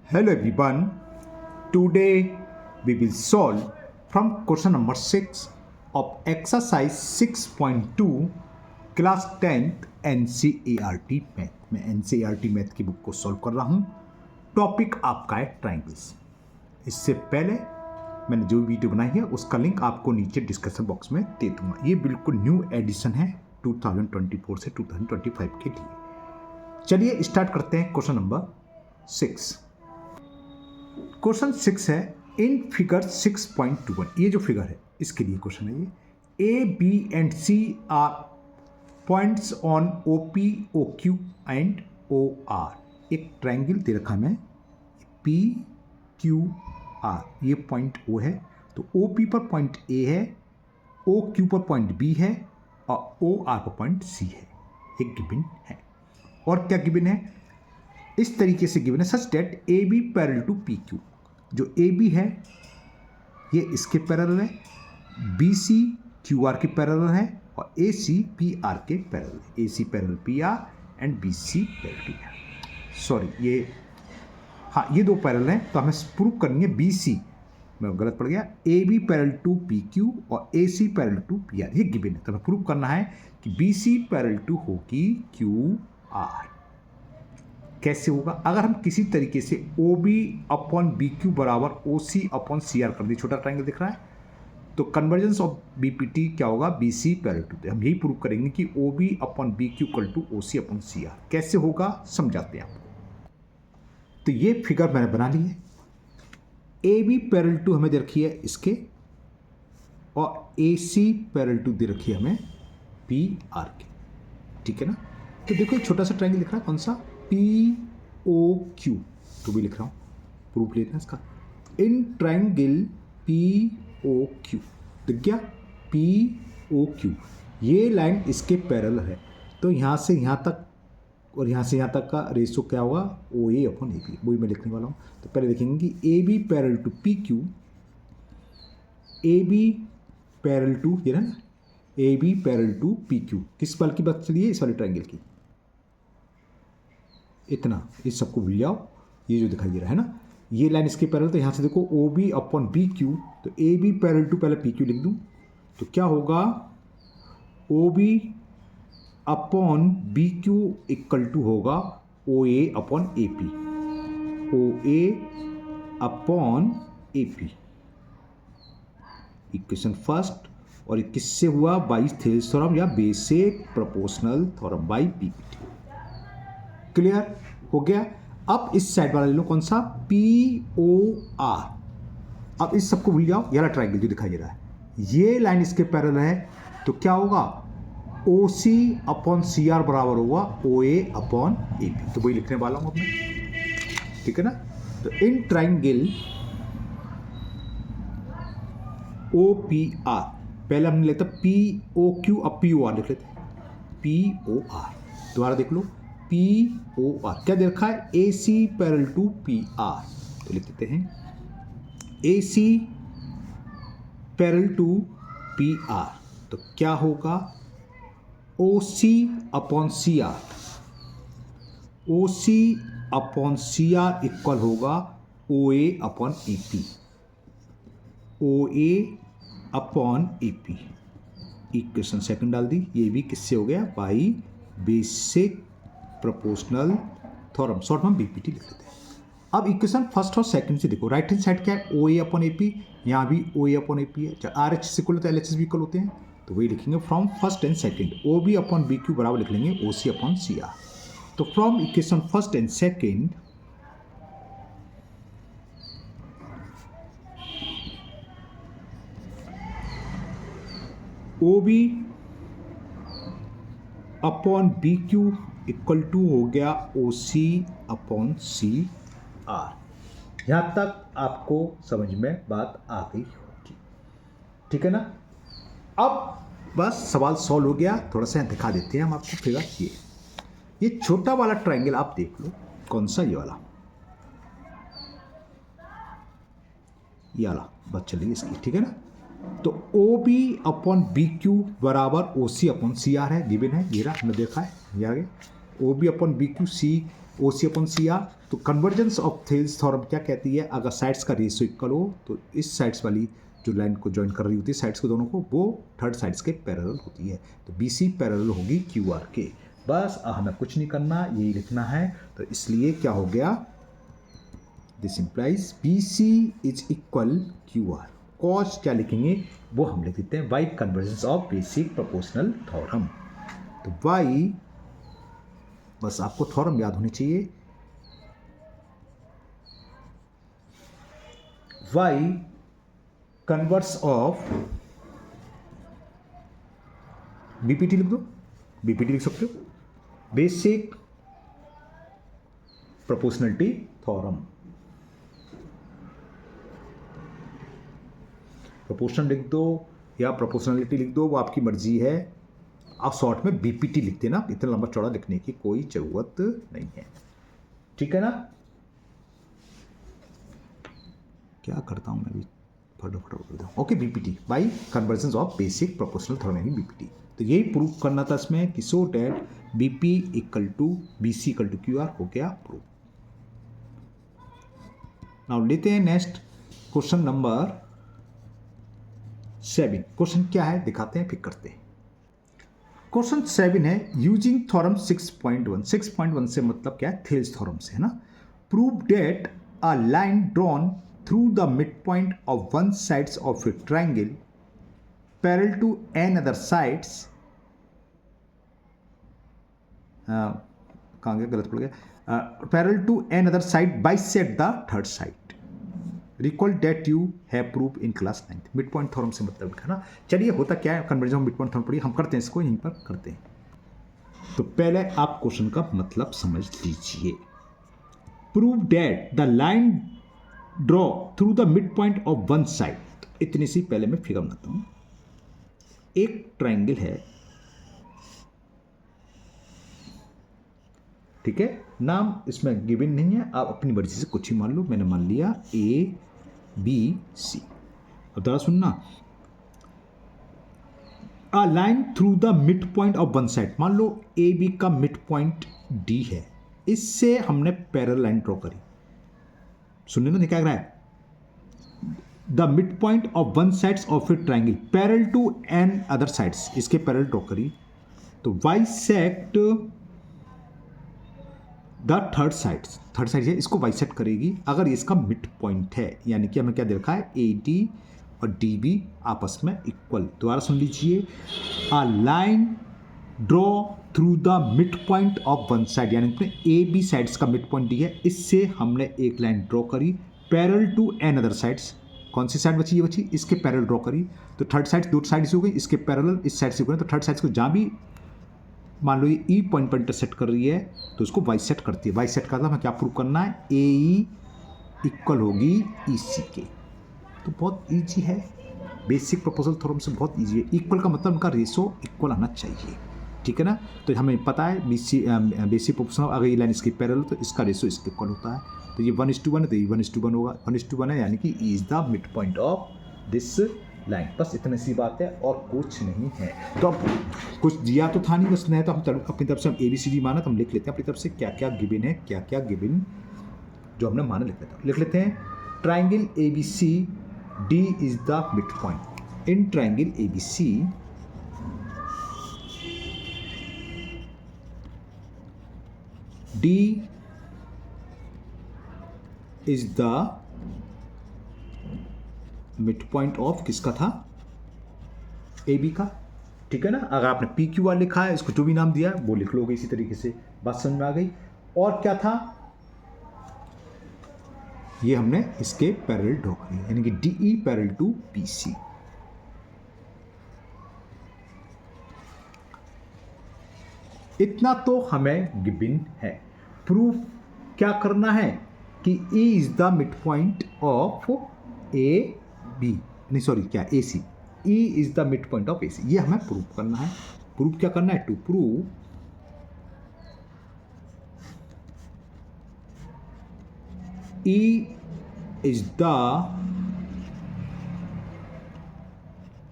Hello everyone. Today we will solve from question number 6 of exercise 6.2 class 10th NCERT math. मैं NCERT math की book को solve कर रहा हूँ। Topic आपका है ट्राइंगल्स। इससे पहले मैंने जो वीडियो बनाई है उसका लिंक आपको नीचे डिस्क्रिप्शन बॉक्स में दे दूँगा। ये बिल्कुल न्यू एडिशन है 2024 से 2025 के लिए। चलिए स्टार्ट करते हैं क्वेश्चन नंबर 6। क्वेश्चन 6 है इन फिगर 6.21। ये जो फिगर है इसके लिए क्वेश्चन है। ये A B and C are points on O P O Q and O R. एक ट्रायंगल दे रखा है पी क्यू आर। ये पॉइंट ओ है तो ओ पी पर पॉइंट ए है, ओ क्यू पर पॉइंट बी है और ओ आर पर पॉइंट सी है। एक गिवन है। और क्या गिवन है? इस तरीके से गिवन है such that A B parallel to P Q. जो ए बी है ये इसके पैरेलल है, बी सी क्यू आर के पैरेलल है और ए सी पी आर के पैरेलल है। A C parallel P R and B C parallel P R. Sorry ये दो पैरेलल हैं तो हमें प्रूव करनी है बी सी। मैं गलत पड़ गया। A B parallel to P Q और A C parallel to P R. ये गिवन है तो हमें प्रूव करना है कि बी सी पैरेलल टू होगी क्यू आर। कैसे होगा? अगर हम किसी तरीके से O B upon B Q बराबर O C upon C are कर दें, छोटा ट्राइंगल दिख रहा है, तो converse of B P T क्या होगा? B C parallel to. हम यही प्रूव करेंगे कि O B upon B Q equal to O C upon C R. कैसे होगा समझाते हैं आपको। तो ये फिगर मैंने बना ली है। ए बी पैरेलल टू हमें दे रखी है इसके और ए सी पैरेलल टू दे रखी है हमें पी आर के। ठीक है ना? तो देखो एक छोटा सा ट्राइंगल दिख रहा है, कौन सा? P O Q. तो भी लिख रहा हूँ, प्रूफ लेते हैं इसका। In triangle P O Q दिख गया, पी ओ क्यू। ये लाइन इसके पैरेलल है तो यहाँ से यहाँ तक और यहाँ से यहाँ तक का रेशो क्या होगा? O A upon A B. वही मैं लिखने वाला हूँ। तो पहले देखेंगे कि A B parallel to P Q, A B parallel to ये ना, A B parallel to P Q. किस वाले की बात चली है? इस वाले ट्राइंगल की। इतना इस सबको भूल जाओ। ये जो दिखाई दे रहा है ना, ये लाइन इसके पैरेलल। तो यहाँ से देखो O B upon B Q, तो ए बी पैरेलल टू पहले पी क्यू लिख दूँ तो क्या होगा? O B upon B Q equal to होगा O A upon A P. O A upon A P equation first. और किससे हुआ? बाई थेल्स थ्योरम या basic proportional theorem by P P T. Clear हो गया? अब इस साइड वाला ले लो, कौन सा? P O R. अब इस सबको भूल जाओ। ये वाला ट्राइंगल जो दिखाई दे रहा है, ये लाइन इसके पैरेलल है तो क्या होगा? O C upon C are बराबर होगा O A upon A P. तो वही लिखने वाला हूं अपने। ठीक है ना? तो in triangle O P R, पहले हमने लिखा पी ओ क्यू, अब पी ओ आर लिख लेते। पी ओ आर दोबारा देख लो, पी ओ आर क्या दे रखा है? A C parallel to P R. तो लिख देते हैं A C parallel to P R. तो क्या होगा? O C upon C R. O C upon C R equal होगा O A upon A P. O A upon A P. Equation second डाल दी। ये भी किससे हो गया? By basic proportional theorem, short में बीपीटी लिख लेते हैं। अब इक्वेशन फर्स्ट और सेकंड से देखो, राइट हैंड साइड क्या है? ओ ए अपॉन ए पी। यहाँ भी ओ ए अपॉन ए पी है। जब आर एच इक्वल होता है एल एच एस भी इक्वल होते हैं तो वही लिखेंगे from first and second. O B upon B Q बराबर लिख लेंगे O C upon C R. तो from equation first and second O B upon B Q equal to हो गया ओ सी अपॉन सी आर। यहाँ तक आपको समझ में बात आ गई होगी। ठीक है ना? अब बस सवाल सॉल्व हो गया। थोड़ा सा दिखा देते हैं हम आपको फिगर। ये छोटा वाला ट्राइंगल आप देख लो, कौन सा? ये वाला, ये वाला बात चलिए इसकी। ठीक है ना? तो O B upon B Q बराबर O C upon C R है, गिवन है। ये रहा, हमने देखा है। ये आगे O B upon B Q C O C upon C R. तो कन्वर्जेंस ऑफ थेल्स थ्योरम क्या कहती है, अगर साइड्स का रेशियो इक्वल हो तो इस साइड्स वाली जो लाइन को ज्वाइन कर रही होती है साइड्स को दोनों को, वो थर्ड साइड्स के पैरेलल होती है। तो बी सी पैरेलल होगी क्यू आर के। बस हमें कुछ नहीं करना, यही लिखना है। तो इसलिए क्या हो गया, this implies B C is equal Q R. Cos क्या लिखेंगे वो हम लिख देते हैं, why convergence of basic proportional theorem. तो वाई, बस आपको थ्योरम याद होनी चाहिए, वाई कन्वर्स ऑफ बीपीटी लिख दो, बीपीटी लिख सकते हो, बेसिक प्रोपोर्शनलिटी थ्योरम। प्रोपोर्शनल लिख दो या प्रोपोर्शनलिटी लिख दो, वो आपकी मर्जी है। आप शॉर्ट में बीपीटी लिख देना, इतना लंबा चौड़ा लिखने की कोई जरूरत नहीं है, ठीक है ना। क्या करता हूं मैं भी, फटाफट okay, BPT by convergence of basic proportional theorem यानी बीपीटी। तो यही प्रूव करना था इसमें कि so that BP equal to BC equal to Q R हो गया प्रूव। नाउ लेते हैं नेक्स्ट क्वेश्चन नंबर 7। क्वेश्चन क्या है दिखाते हैं फिर करते हैं। क्वेश्चन 7 है यूजिंग थ्योरम 6.1। 6.1 से मतलब क्या है, थेल्स थ्योरम से है ना। Prove that a line drawn through the mid point of one sides of a triangle parallel to another sides, कहाँ गया, गलत पड़ गया, parallel to another side bisect the third side. Recall that you have prove in class 9th। Mid point theorem से मतलब लिखा ना। चलिए होता क्या है, कन्वर्जन मिड पॉइंट थ्योरम पढ़िए, हम करते हैं इसको, यहीं पर करते हैं। तो पहले आप क्वेश्चन का मतलब समझ लीजिए। Prove that the line draw through the mid point of one side. इतनी सी पहले मैं फिगर बनाता हूं। एक ट्राइंगल है, ठीक है, नाम इसमें गिवन नहीं है, आप अपनी मर्जी से कुछ ही मान लो। मैंने मान लिया ए बी सी। अब जरा सुनना, a line through the mid point of one side, मान लो ए बी का मिड पॉइंट डी है, इससे हमने पैरेलल लाइन ड्रॉ करी। सुनने ना क्या कह रहा है, the mid point of one sides of a triangle parallel to another sides, इसके पैरेलल ड्रॉ करी। तो बाइसेक्ट द थर्ड साइड है, इसको बाइसेक्ट करेगी अगर इसका मिड पॉइंट है, यानी कि हमें क्या देखा है, ए डी और डी बी आपस में इक्वल। दोबारा सुन लीजिए, a line draw through the mid point of one side, यानी कि ए बी साइड्स का मिड पॉइंट डी है, इससे हमने एक लाइन ड्रॉ करी parallel to another sides. कौन सी साइड बची, ये बची, इसके पैरेलल ड्रॉ करी। तो थर्ड साइड, दो साइड से हो गई, इसके पैरेलल इस साइड से हो गए। तो थर्ड साइड को जहाँ भी मान लो ये ई पॉइंट पर इंटरसेक्ट कर रही है तो उसको बाइसेक्ट करती है। बाइसेक्ट का हमें क्या प्रूव करना है, ए ई इक्वल होगी ई सी के। तो बहुत ईजी है, बेसिक प्रोपोजल थ्योरम से बहुत ईजी है। इक्वल का मतलब उनका रेशो इक्वल आना चाहिए, ठीक है ना। तो हमें पता है बेसिक प्रोपोर्शनल, अगर ये लाइन इसकी पैरेलल तो इसका रेशो इसके इक्वल होता है। तो ये 1:1 है, तो ये 1:1 होगा। 1:1 है यानी कि E is the mid point of this line. बस इतनी सी बात है और कुछ नहीं है। तो अब कुछ दिया तो था नहीं, बस नहीं तो हम अपनी तरफ से हम ए बी सी डी माना तो हम लिख लेते हैं अपनी तरफ से क्या क्या गिवन है, क्या क्या गिवन जो हमने माना लिख लेते हैं। Triangle A B C D is the mid point. In triangle A B C D is the mid point of किसका था, ए बी का, ठीक है ना। अगर आपने पी क्यू आर लिखा है, इसको जो भी नाम दिया है वो लिख लोगे इसी तरीके से। बात समझ में आ गई। और क्या था, ये हमने इसके पैरेलल ड्रॉ करी, यानी कि D E parallel to P C. इतना तो हमें गिवन है। प्रूफ क्या करना है कि E is the mid point of A B, नहीं सॉरी क्या, A C, E is the mid point of A C, ये हमें प्रूव करना है। प्रूफ क्या करना है, to prove E is the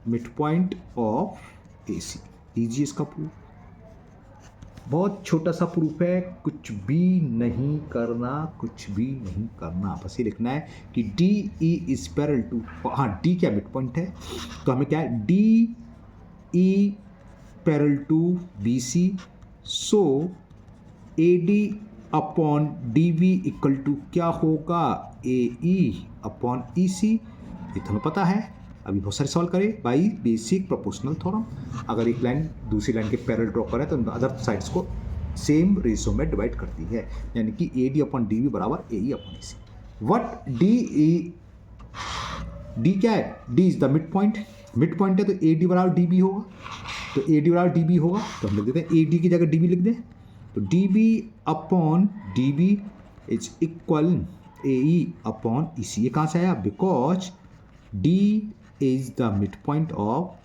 mid point of A C. लीजिए इसका प्रूफ। बहुत छोटा सा प्रूफ है, कुछ भी नहीं करना, कुछ भी नहीं करना, बस ये लिखना है कि D E is parallel to, हाँ डी क्या मिड पॉइंट है, तो हमें क्या है D E parallel to B C, so A D upon D V equal to क्या होगा, ए ई अपॉन ई सी, ये तो हमें पता है, अभी बहुत सारे सॉल्व करें बाई बेसिक प्रोपोर्शनल थ्योरम। अगर एक लाइन दूसरी लाइन के पैरेलल ड्रॉ करें तो अदर साइड्स को सेम रेशो में डिवाइड करती है, यानी कि A D upon D B बराबर A E upon A C. What D E, D क्या है, D is the mid point, mid point है तो ए डी बराबर डी बी होगा, तो ए डी बराबर डी बी होगा, तो हम लिख देते हैं ए डी की जगह डी बी लिख दें, तो D B upon D B is equal A E upon E C. ये कहाँ से आया, because D is the mid point of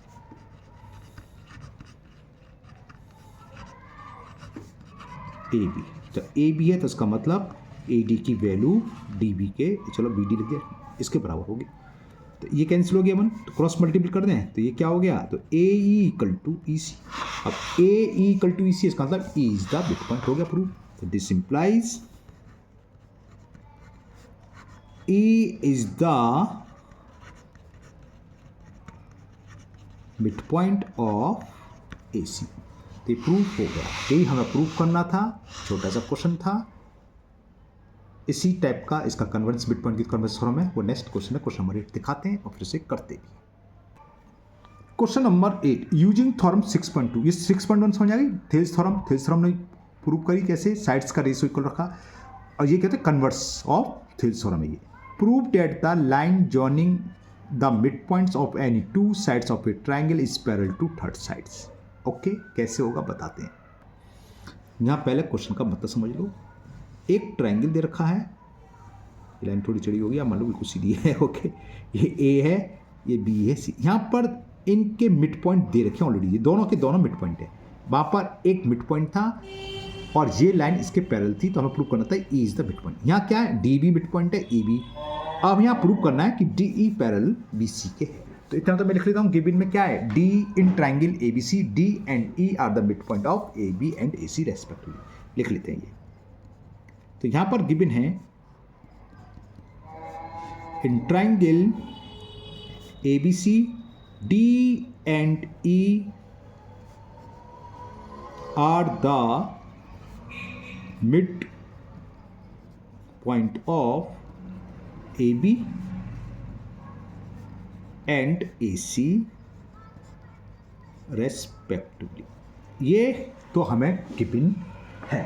A B, तो ए बी है तो इसका मतलब ए डी की वैल्यू डी बी के, चलो बी डी लिख दिया, इसके बराबर होगी, तो ये कैंसिल हो गया अपन, तो क्रॉस मल्टीपल कर दें तो ये क्या हो गया, तो A E equal to E सी, अब ए E equal to E C इसका मतलब E is the mid point हो गया प्रूफ, तो this implies E is the mid point of A C, तो ये प्रूफ हो गया, यही हमें प्रूफ करना था, छोटा सा क्वेश्चन था, इसी टाइप का इसका कन्वर्जेंस मिड पॉइंट की कन्वर्जेंस थ्योरम है, वो नेक्स्ट क्वेश्चन है, क्वेश्चन नंबर 8 दिखाते हैं और फिर से करते भी। क्वेश्चन नंबर 8 यूजिंग थ्योरम 6.2, ये 6.1 समझ आ गई, थेल्स थ्योरम ने प्रूव करी कैसे, साइड्स का रेशियो इक्वल रखा, और ये कहते हैं कन्वर्स ऑफ थेल्स थ्योरम है ये, prove that the line joining the mid points of any two sides of a triangle is parallel to third sides. Okay, कैसे होगा बताते हैं। यहाँ पहले क्वेश्चन का मतलब समझ लो, एक ट्राइंगल दे रखा है, ये लाइन थोड़ी चढ़ी होगी, मान लो बिल्कुल सीधी है, ओके, ये ए है, ये बी है, सी, यहाँ पर इनके मिड पॉइंट दे रखे हैं ऑलरेडी, ये दोनों के दोनों मिड पॉइंट है, वहाँ पर एक मिड पॉइंट था और ये लाइन इसके पैरेलल थी, तो हमें प्रूव करना था ई इज द मिड पॉइंट। यहाँ क्या है, डी बी मिड पॉइंट है, ए बी, अब यहाँ प्रूव करना है कि D E parallel B C के है, तो इतना तो मैं लिख लेता हूँ, गिवन में क्या है, D in triangle A B C, D and E are the mid point of A B and A C respectively, लिख लेते हैं ये। तो यहाँ पर गिवन है in triangle A B C D and E are the mid point of A B and A C respectively, ये तो हमें गिवन है।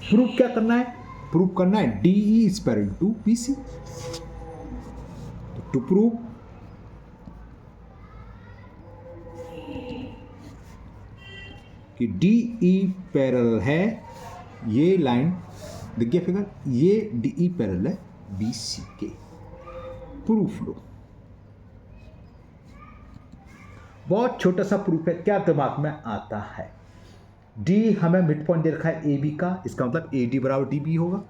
प्रूफ क्या करना है, प्रूफ करना है D E is parallel to B C, to prove कि डी ई पैरेलल है, ये लाइन दिख गया फिगर, ये डी ई पैरेलल है बी सी के, प्रूफ लो। बहुत छोटा सा प्रूफ है, क्या दिमाग में आता है, डी हमें मिड पॉइंट दे रखा है ए बी का, इसका मतलब ए डी बराबर डी बी होगा,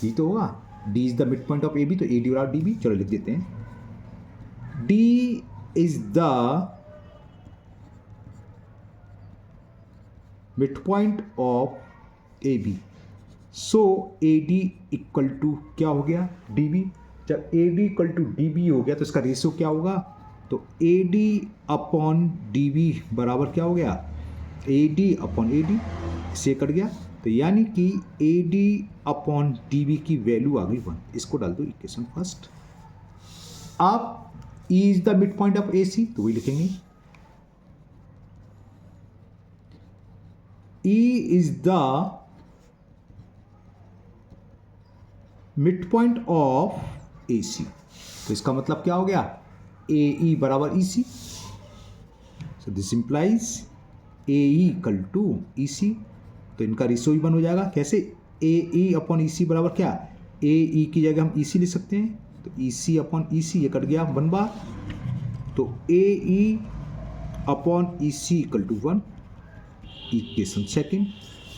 ये तो होगा, D is the mid point of A B, तो ए डी बराबर डी बी, चलो लिख देते हैं, D is the mid point of A B, so A D equal to क्या हो गया, डी बी, जब A D equal to D B हो गया तो इसका रेशियो क्या होगा, तो A D upon D B बराबर क्या हो गया, A D upon A D, से कट गया, तो यानी कि A D upon D B की वैल्यू आ गई 1, इसको डाल दो इक्वेशन फर्स्ट। अब E is the mid point of A C, तो वही लिखेंगे, E is the mid point of A C, तो इसका मतलब क्या हो गया, ए ई बराबर E C, so this implies A E equal to E C, तो इनका रेशियो ही बन हो जाएगा, कैसे, ए ई अपॉन ई सी बराबर क्या, ए ई की जगह हम ई सी लिख सकते हैं, तो ई सी अपॉन ई सी, ये कट गया 1 बार, तो A E upon E C equal to 1, equation second.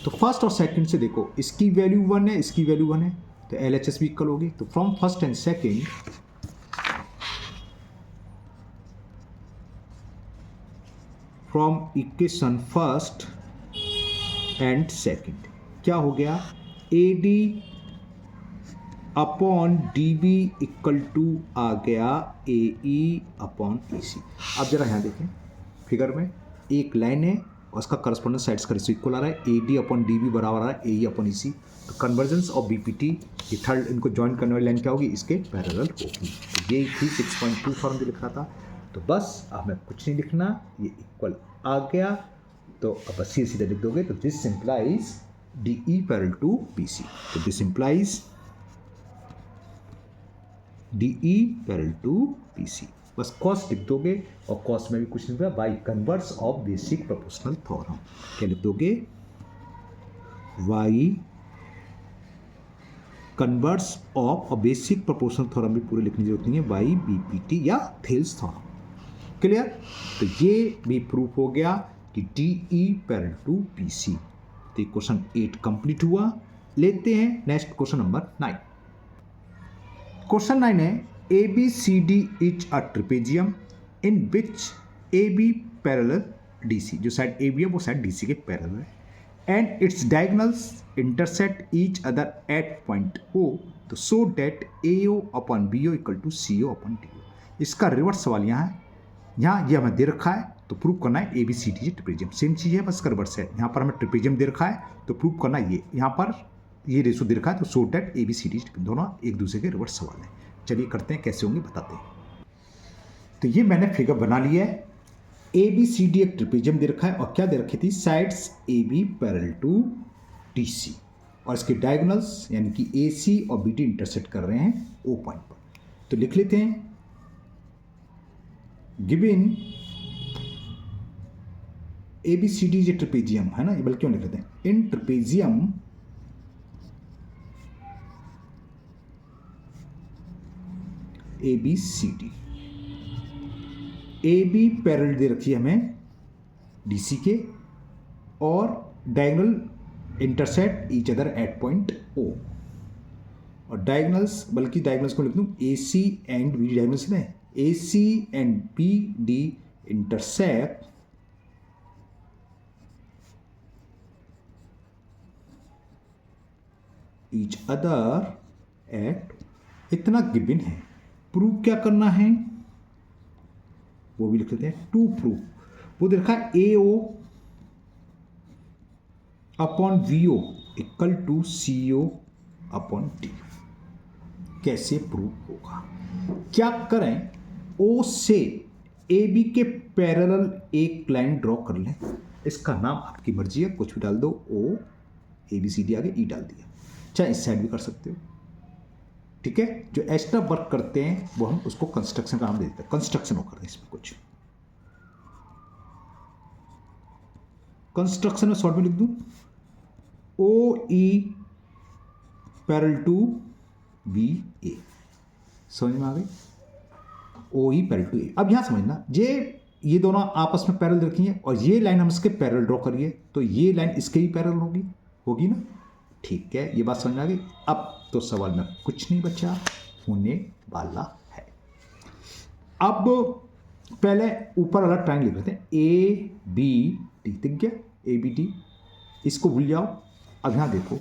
तो फर्स्ट और सेकंड से देखो, इसकी वैल्यू 1 है, इसकी वैल्यू 1 है, तो एल एच एस भी इक्वल होगी, तो from first and second from equation first and second क्या हो गया, AD upon DB equal to आ गया AE अपॉन EC। अब जरा यहाँ देखें फिगर में एक लाइन है और उसका करस्पॉन्डेंस साइड्स का रेशो इक्वल आ रहा है, AD अपॉन DB बराबर आ रहा है AE अपॉन EC। तो कन्वर्जेंस ऑफ BPT ये थर्ड इनको ज्वाइन करने वाली लाइन क्या होगी, इसके पैरेलल होगी। तो ये थी 6.2 फॉर्म जो लिख रहा था। तो बस हमें कुछ नहीं लिखना, ये इक्वल आ गया तो अब बस सीधे सीधे लिख दोगे। तो this implies DE parallel to BC। तो this implies DE parallel to BC। बस कॉस लिख दोगे और कॉस में भी कुछ नहीं होगा, by converse of basic proportional theorem. क्या लिख दोगे, वाई कन्वर्स ऑफ और बेसिक प्रोपोर्शनल थ्योरम भी पूरे लिखने की जरूरत नहीं है, बाई BPT या थेल्स थ्योरम। क्लियर। तो ये भी प्रूफ हो गया कि DE पैरेलल टू BC। तो क्वेश्चन 8 कंप्लीट हुआ। लेते हैं नेक्स्ट क्वेश्चन नंबर 9। क्वेश्चन 9 है ABCD is a trapezium in which AB parallel DC। जो साइड AB है वो साइड DC के पैरेलल है and its diagonals intersect each other at point O। तो so that AO upon BO equal to CO upon DO। इसका reverse सवाल यहाँ है, यहाँ ये हमें दे रखा है तो प्रूव करना है ABCD ट्रिपेजियम। सेम चीज़ है बस का रिवर्स है। यहाँ पर हमें ट्रिपेजियम दे रखा है तो प्रूव करना ये, यहाँ पर ये रेशो दे रखा है तो सो डेट ABCD दोनों एक दूसरे के रिवर्स सवाल हैं। चलिए करते हैं, कैसे होंगे बताते हैं। तो ये मैंने फिगर बना लिया है। ABCD एक ट्रिपेजियम दे रखा है और क्या दे रखी थी, sides AB parallel to DC और इसके डायगोनल्स यानी कि AC और BD इंटरसेक्ट कर रहे हैं O पॉइंट पर। तो लिख लेते हैं, गिवन ABCD जो ट्रिपेजियम है ना, ये बल्कि क्यों लिख लेते हैं, इन ट्रिपेजियम ABCD AB पैरेलल दे रखी है हमें DC के और diagonal intersect each other at point O। और डायगोनल्स, बल्कि डायगोनल्स को लिख दूं AC एंड BD, डायगोनल्स हैं AC and BD intersect each other eight, इतना गिवन है। प्रूफ क्या करना है वो भी लिख लेते हैं, टू प्रूफ। वो देखा AO upon VO equal to CO upon D। कैसे प्रूफ होगा, क्या करें, O से AB के पैरेलल एक लाइन ड्रॉ कर लें। इसका नाम आपकी मर्जी है, कुछ भी डाल दो, O ABCD आगे E डाल दिया, चाहे इस साइड भी कर सकते हो। ठीक है, जो एक्स्ट्रा वर्क करते हैं वो हम उसको कंस्ट्रक्शन का नाम दे देते हैं, कंस्ट्रक्शन होकर है इसमें कुछ। कंस्ट्रक्शन में शॉर्ट में लिख दूं OE पैरेलल टू BA। समझ में आ गई, OE पैरेलल टू A। अब यहां समझना, ये दोनों आपस में पैरेलल रखी हैं और ये लाइन हम इसके पैरेलल ड्रॉ करिए तो ये लाइन इसके ही पैरेलल होगी ना। ठीक है, ये बात समझ में आ गई। अब तो सवाल में कुछ नहीं बचा होने वाला है। अब पहले ऊपर वाला ट्रायंगल लिख लेते हैं ABD। दिख गया ABD, इसको भूल जाओ। अब यहाँ देखो,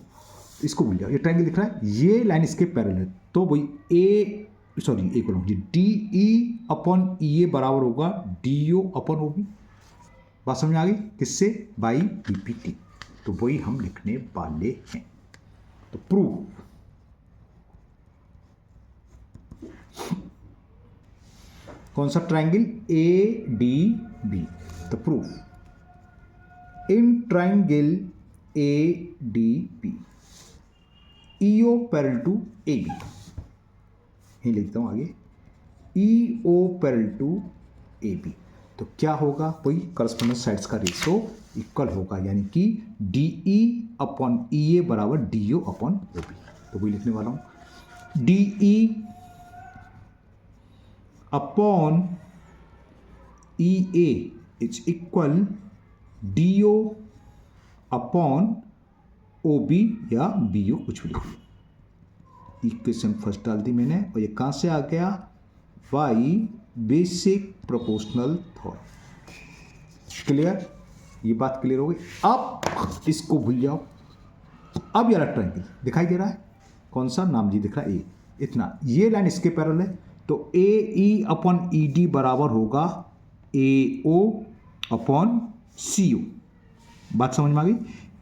इसको भूल जाओ, ये ट्रायंगल दिख रहा है, ये लाइन इसके पैरेलल है तो वही एक DE अपॉन EA बराबर होगा DO अपॉन OB। बात समझ में आ गई, किससे, बाई BPT। तो वही हम लिखने वाले हैं। तो प्रूफ, कौन सा ट्रायंगल, ADB। तो proof, in triangle ADB EO parallel to AB। यही लिखता हूं आगे, EO पैरेलल टू AB। तो क्या होगा, वही करस्पॉन्डेंस साइड्स का रेशो इक्वल होगा, यानी कि DE अपॉन EA बराबर DO अपॉन OB। तो वही लिखने वाला हूं, DE upon EA is equal DO upon OB या BO, कुछ भी लिख लो। इक्वेशन फर्स्ट डाल दी मैंने और ये कहाँ से आ गया, by basic proportional theorem. Clear. ये बात क्लियर हो गई। अब इसको भूल जाओ। अब ये वाला ट्रायंगल दिखाई दे रहा है, कौन सा नाम जी दिख रहा है, ए, इतना, ये लाइन इसके पैरेलल है, तो A E upon E D बराबर होगा ए ओ अपॉन सी ओ। बात समझ में आ गई,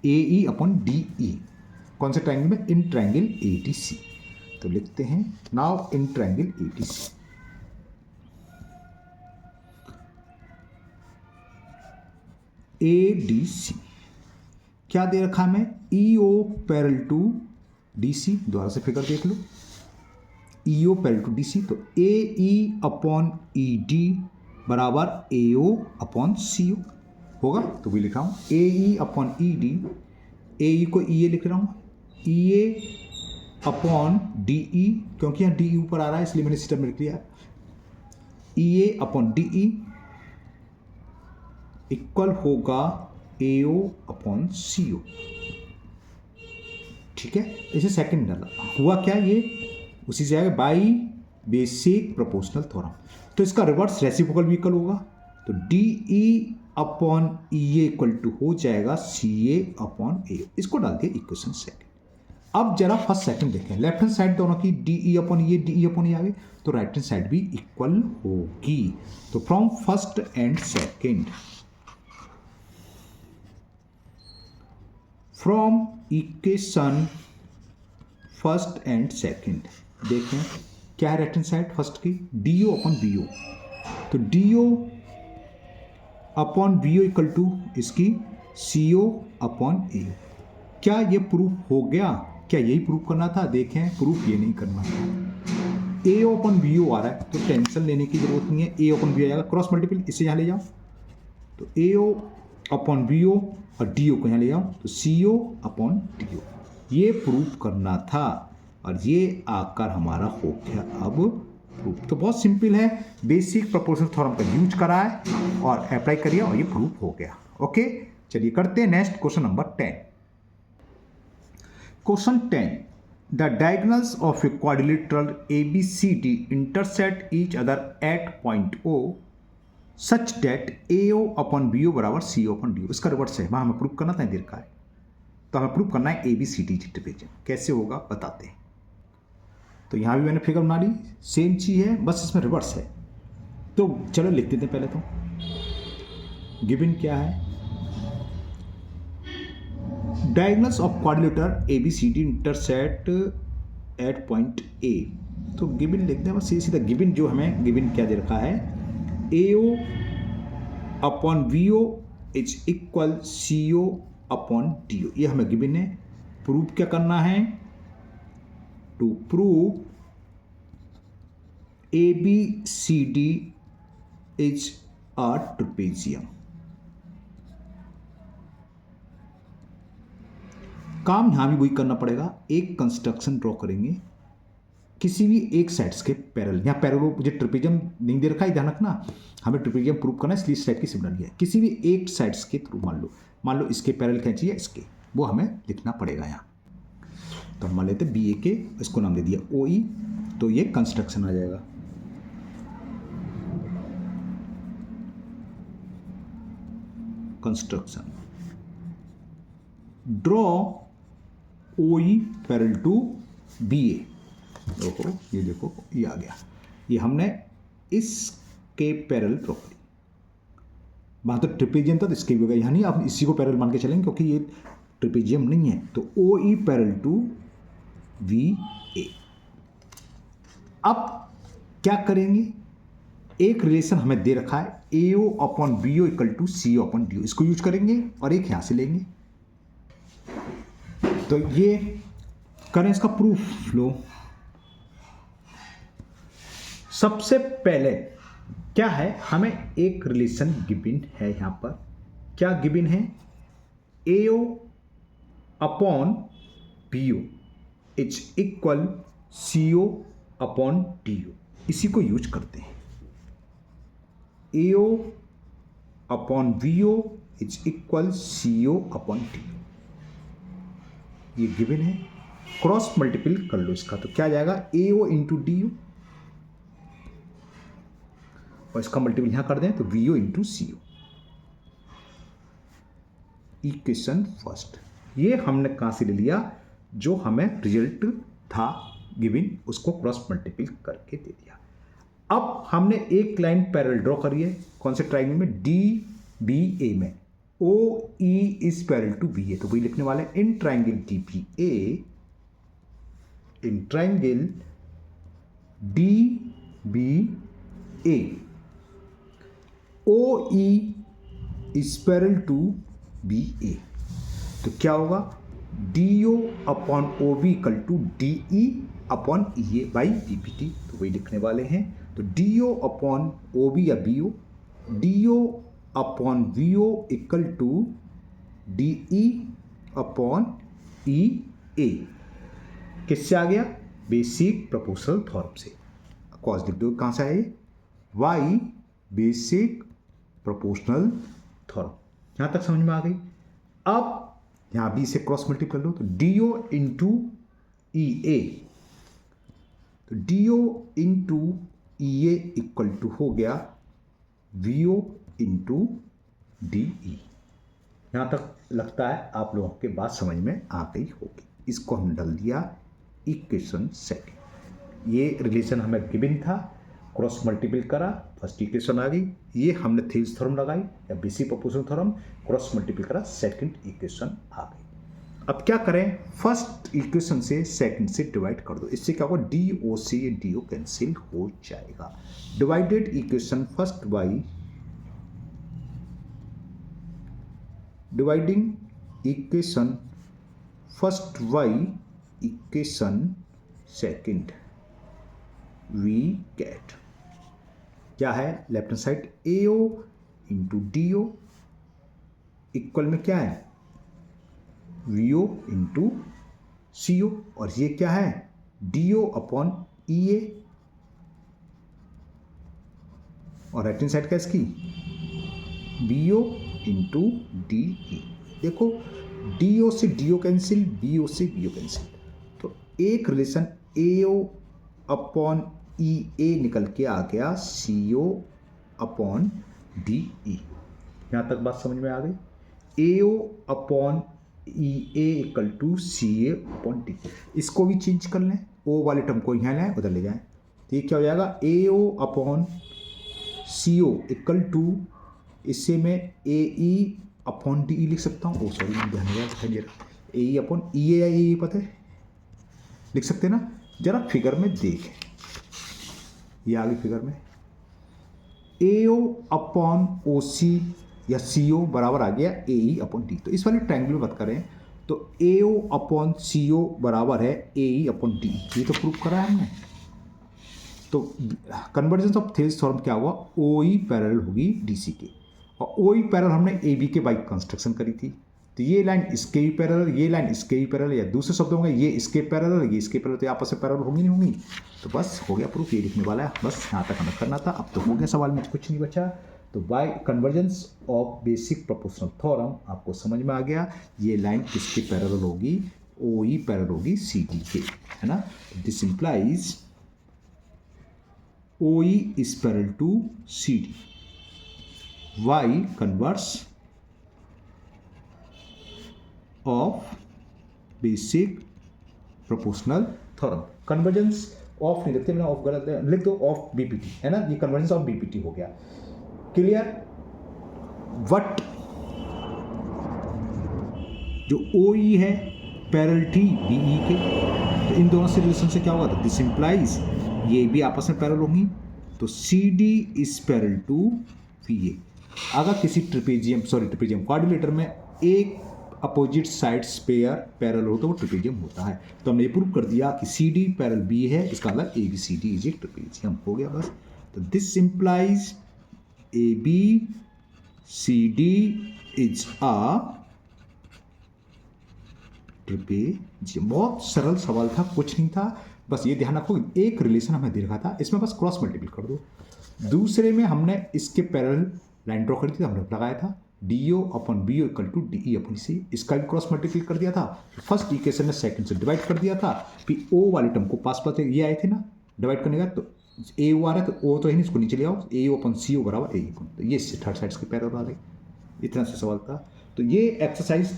ए ई अपॉन डी ई, कौन से ट्रायंगल में, इन ट्रायंगल ए डी सी। तो लिखते हैं now in triangle A D C, A D C क्या दे रखा है, मैं E O parallel to D C, दोबारा से फिगर देख लो, E O parallel to D C, तो A E upon E D बराबर ए ओ अपॉन सी ओ होगा। तो भी लिखा हूँ ए ई अपॉन ई डी, ए ई को ई ए लिख रहा हूँ, ई ए अपॉन डी ई, क्योंकि यहाँ डी ई ऊपर आ रहा है इसलिए मैंने सिस्टम में लिख लिया, ई ए अपॉन डी ई इक्वल होगा ए ओ अपॉन सी ओ। ठीक है, इसे सेकंड डाला, हुआ क्या, ये उसी से आएगा बाई बेसिक प्रोपोर्शनल थ्योरम। तो इसका रिवर्स रेसिप्रोकल भी इक्वल होगा, तो D E upon E A equal to हो जाएगा सी ए अपॉन ए। इसको डाल दिया इक्वेशन सेकंड। अब जरा फर्स्ट सेकंड देखें, लेफ्ट हैंड साइड दोनों की डी ई अपॉन ये, डी ई अपॉन ये आ गई, तो राइट हैंड साइड भी इक्वल होगी। तो from first and second, from equation first and second देखें क्या है राइट हैंड साइड फर्स्ट की, D O upon B O, तो D O upon B O equal to इसकी सी ओ अपॉन ए। क्या ये प्रूफ हो गया, क्या यही प्रूफ करना था, देखें प्रूफ ये नहीं करना था, ए ओ अपॉन बी ओ आ रहा है तो टेंशन लेने की जरूरत नहीं है, ए अपॉन बी ओ आएगा, क्रॉस मल्टीपल इसे यहाँ ले जाओ, तो ए ओ अपॉन बी ओ और डी ओ को यहाँ ले जाओ, तो सी ओ अपॉन डी ओ, ये प्रूफ करना था और ये आकर हमारा हो गया अब प्रूफ। तो बहुत सिंपल है, बेसिक प्रोपोर्शनल थ्योरम का यूज करा है और अप्लाई करिए और ये प्रूफ हो गया। ओके, चलिए करते हैं next question number 10। Question 10, the diagonals of a quadrilateral ABCD intersect each other at point O such that AO upon BO बराबर CO अपॉन DO। इसका रिवर्स है, वहाँ हमें प्रूफ करना था देर का है, तो हमें प्रूफ करना है ABCD ट्रिपेजम। कैसे होगा बताते हैं। तो यहाँ भी मैंने फिगर बना ली, सेम चीज़ है बस इसमें रिवर्स है। तो चलो लिख देते हैं पहले, तो गिवन क्या है, diagonals of quadrilateral ABCD intersect at point A। तो गिवन लिखते हैं बस सीधा, गिवन जो हमें गिवन क्या दे रखा है, AO upon BO is equal CO upon DO, ये हमें गिवन है। प्रूफ क्या करना है, to prove ABCD is a trapezium. काम यहां भी वही करना पड़ेगा, एक कंस्ट्रक्शन ड्रॉ करेंगे किसी भी एक साइड्स के पैरेलल। यहाँ पैरेलल मुझे ट्रेपेजियम नहीं दे रखा है, ध्यान रखना, हमें ट्रेपेजियम प्रूव करना है इसलिए इस टाइप की सिग्नल है। किसी भी एक साइड्स के थ्रू मान लो इसके पैरेलल खींची है इसके, वो हमें लिखना पड़ेगा यहाँ। तो हम मान लेते हैं BA के, इसको नाम दे दिया OE, तो ये कंस्ट्रक्शन आ जाएगा। Construction draw OE parallel to BA। देखो ये देखो ये आ गया, ये हमने इसके पैरेलल ड्रॉ करी। वहाँ तो ट्रेपेजियम था तो इसके भी होगा, यहाँ नहीं, आप इसी को पैरेलल मान के चलेंगे क्योंकि ये ट्रेपेजियम नहीं है। तो OE पैरेलल टू VA। अब क्या करेंगे, एक रिलेशन हमें दे रखा है AO upon BO equal to CO upon DO, इसको यूज करेंगे और एक यहां से लेंगे। तो ये करें इसका प्रूफ लो। सबसे पहले क्या है, हमें एक रिलेशन गिवन है, यहां पर क्या गिवन है, AO upon BO is equal CO upon DO, इसी को यूज करते हैं। AO upon BO is equal CO upon DO, ये गिवन है। क्रॉस मल्टीपल कर लो इसका, तो क्या जाएगा AO इंटू DO, और इसका मल्टीपल यहां कर दें तो VO into CO। Equation first. ये हमने कहाँ से ले लिया, जो हमें रिजल्ट था गिवन उसको क्रॉस मल्टीपल करके दे दिया। अब हमने एक लाइन पैरेलल ड्रॉ करी है, कौन से ट्राइंगल में, डी बी ए में, O E is parallel to B A, तो वही लिखने वाले in triangle D B A, in triangle D B A O E is parallel to B A, तो क्या होगा, D O upon O B equal to D E upon E A by B B T, तो वही लिखने वाले हैं। तो D O upon O B या B O, D O upon B O equal to D E upon E A, किससे आ गया, बेसिक प्रोपोर्शनल थ्योरम से। कॉस लिख दो, कहाँ से आए, वाई बेसिक प्रोपोर्शनल थ्योरम, यहाँ तक समझ में आ गई। अब यहाँ बी से क्रॉस मल्टीप्लाई कर लो, तो D O into E A, तो D O into E A equal to हो गया V O into D E. यहाँ तक लगता है आप लोगों के बात समझ में आ गई होगी। इसको हमने डाल दिया इक्वेशन सेकेंड। ये रिलेशन हमें गिवन था, क्रॉस मल्टीपल करा, फर्स्ट इक्वेशन आ गई। ये हमने थेल्स थ्योरम लगाई या basic proportional theorem, cross multiple करा, सेकंड इक्वेशन आ गई। अब क्या करें, फर्स्ट इक्वेशन से सेकंड से डिवाइड कर दो, इससे क्या होगा, डी ओ से डी ओ कैंसिल हो जाएगा। Divided equation first by dividing equation first by equation second, we get क्या है, left hand side A O into D O equal में क्या है, वी ओ इंटू सी ओ, और ये क्या है, डी ओ अपॉन ई ए, और राइट हैंड साइड क्या इसकी, B O into D E. देखो डी ओ से D O cancel, B O से बी ओ कैंसिल, तो एक रिलेशन ए ओ अपॉन ई ए निकल के आ गया सी ओ अपॉन डी ई। यहाँ तक बात समझ में आ गई। A O upon E A equal to C A upon D. इसको भी चेंज कर लें, ओ वाले टर्म को यहाँ लाएं, उधर ले जाएं, तो ये क्या हो जाएगा, A O upon C O equal to, इससे मैं ए ई अपॉन डी ई लिख सकता हूँ। ओ सॉरी, मैं ध्यान नहीं रहा, ए ई अपॉन ई ए या ए ई पता है, लिख सकते हैं ना। जरा फिगर में देखें, ये आगे फिगर में ए ओ अपॉन ओ सी या सी ओ बराबर आ गया ए ई अपॉन डी। तो इस वाले ट्रायंगल में बात करें तो ए ओ अपॉन सी ओ बराबर है ए ई अपॉन डी, ये तो प्रूव करा है हमने। तो कन्वर्जेंस ऑफ थेल्स थ्योरम क्या हुआ, ओ ई पैरेलल होगी डी सी के, और ओ ई पैरेलल हमने ए बी के बाई कंस्ट्रक्शन करी थी। तो ये लाइन इसके ही पैरेलल, ये लाइन इसके ही पैरेलल, या दूसरे शब्दों में ये इसके पैरेलल, ये इसके पैरेलल, तो आपस में पैरेलल होंगी नहीं होंगी। तो बस हो गया प्रूफ, ये लिखने वाला है, बस यहाँ तक हमें करना था। अब तो हो गया, सवाल में कुछ नहीं बचा। तो by convergence of basic proportional theorem आपको समझ में आ गया ये लाइन किसके पैरेलल होगी, ओ ई पैरेलल होगी सी डी के, है ना। This implies O E is parallel to C D, by converse of basic proportional theorem. Convergence of नहीं लिखते, मैंने ऑफ गलत लिख दो, ऑफ बीपीटी, है ना, ये कन्वर्जेंस ऑफ बीपीटी हो गया। क्लियर। वट जो ओ ई है पैरेलल टी बी ई के, तो इन दोनों से रिलेशन से क्या होगा, तो दिस इंप्लाइज ये भी आपस में पैरेलल होंगी, तो C D is parallel to V A. अगर किसी ट्रिपेजियम क्वाड्रिलेटर में एक अपोजिट साइड्स पेयर पैरेलल हो तो वो ट्रिपेजियम होता है। तो हमने ये प्रूव कर दिया कि सी डी पैरेलल बी है, इसका मतलब A B C D is a trapezium, हो गया बस। तो this implies A B C D is a trapezium. बहुत सरल सवाल था, कुछ नहीं था, बस ये ध्यान रखो एक रिलेशन हमें दे रखा था, इसमें बस क्रॉस मल्टीपल कर दो। दूसरे में हमने इसके पैरेलल लाइन ड्रॉ करी थी, हमने लगाया था D O upon B O equal to D E upon C, इसका भी क्रॉस मल्टीपल कर दिया था। फर्स्ट इक्वेशन में सेकंड से डिवाइड कर दिया था, फिर ओ वाले टर्म को पास ये आए थे ना डिवाइड करने का, तो ए ओ आ रहा है तो ओ तो है नहीं, इसको नीचे ले आओ, ए ओ अपॉन सी ओ बराबर ए ई, तो ये थर्ड साइड्स के पैरेलल आ गए। इतना सा सवाल था। तो ये एक्सरसाइज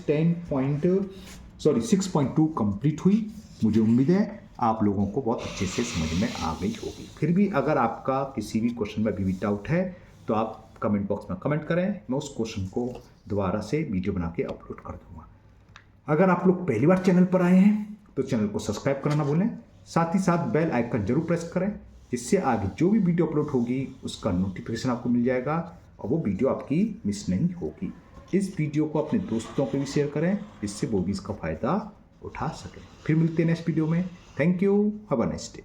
6.2 कंप्लीट हुई। मुझे उम्मीद है आप लोगों को बहुत अच्छे से समझ में आ गई होगी। फिर भी अगर आपका किसी भी क्वेश्चन में अभी भी डाउट है तो आप कमेंट बॉक्स में कमेंट करें, मैं उस क्वेश्चन को दोबारा से वीडियो बना के अपलोड कर दूंगा। अगर आप लोग पहली बार चैनल पर आए हैं तो चैनल को सब्सक्राइब करना ना भूलें, साथ ही साथ बेल आइकन जरूर प्रेस करें, जिससे आगे जो भी वीडियो अपलोड होगी उसका नोटिफिकेशन आपको मिल जाएगा और वो वीडियो आपकी मिस नहीं होगी। इस वीडियो को अपने दोस्तों को भी शेयर करें, जिससे वो भी इसका फ़ायदा उठा सकें। फिर मिलते हैं नेक्स्ट वीडियो में। Thank you, have a nice day.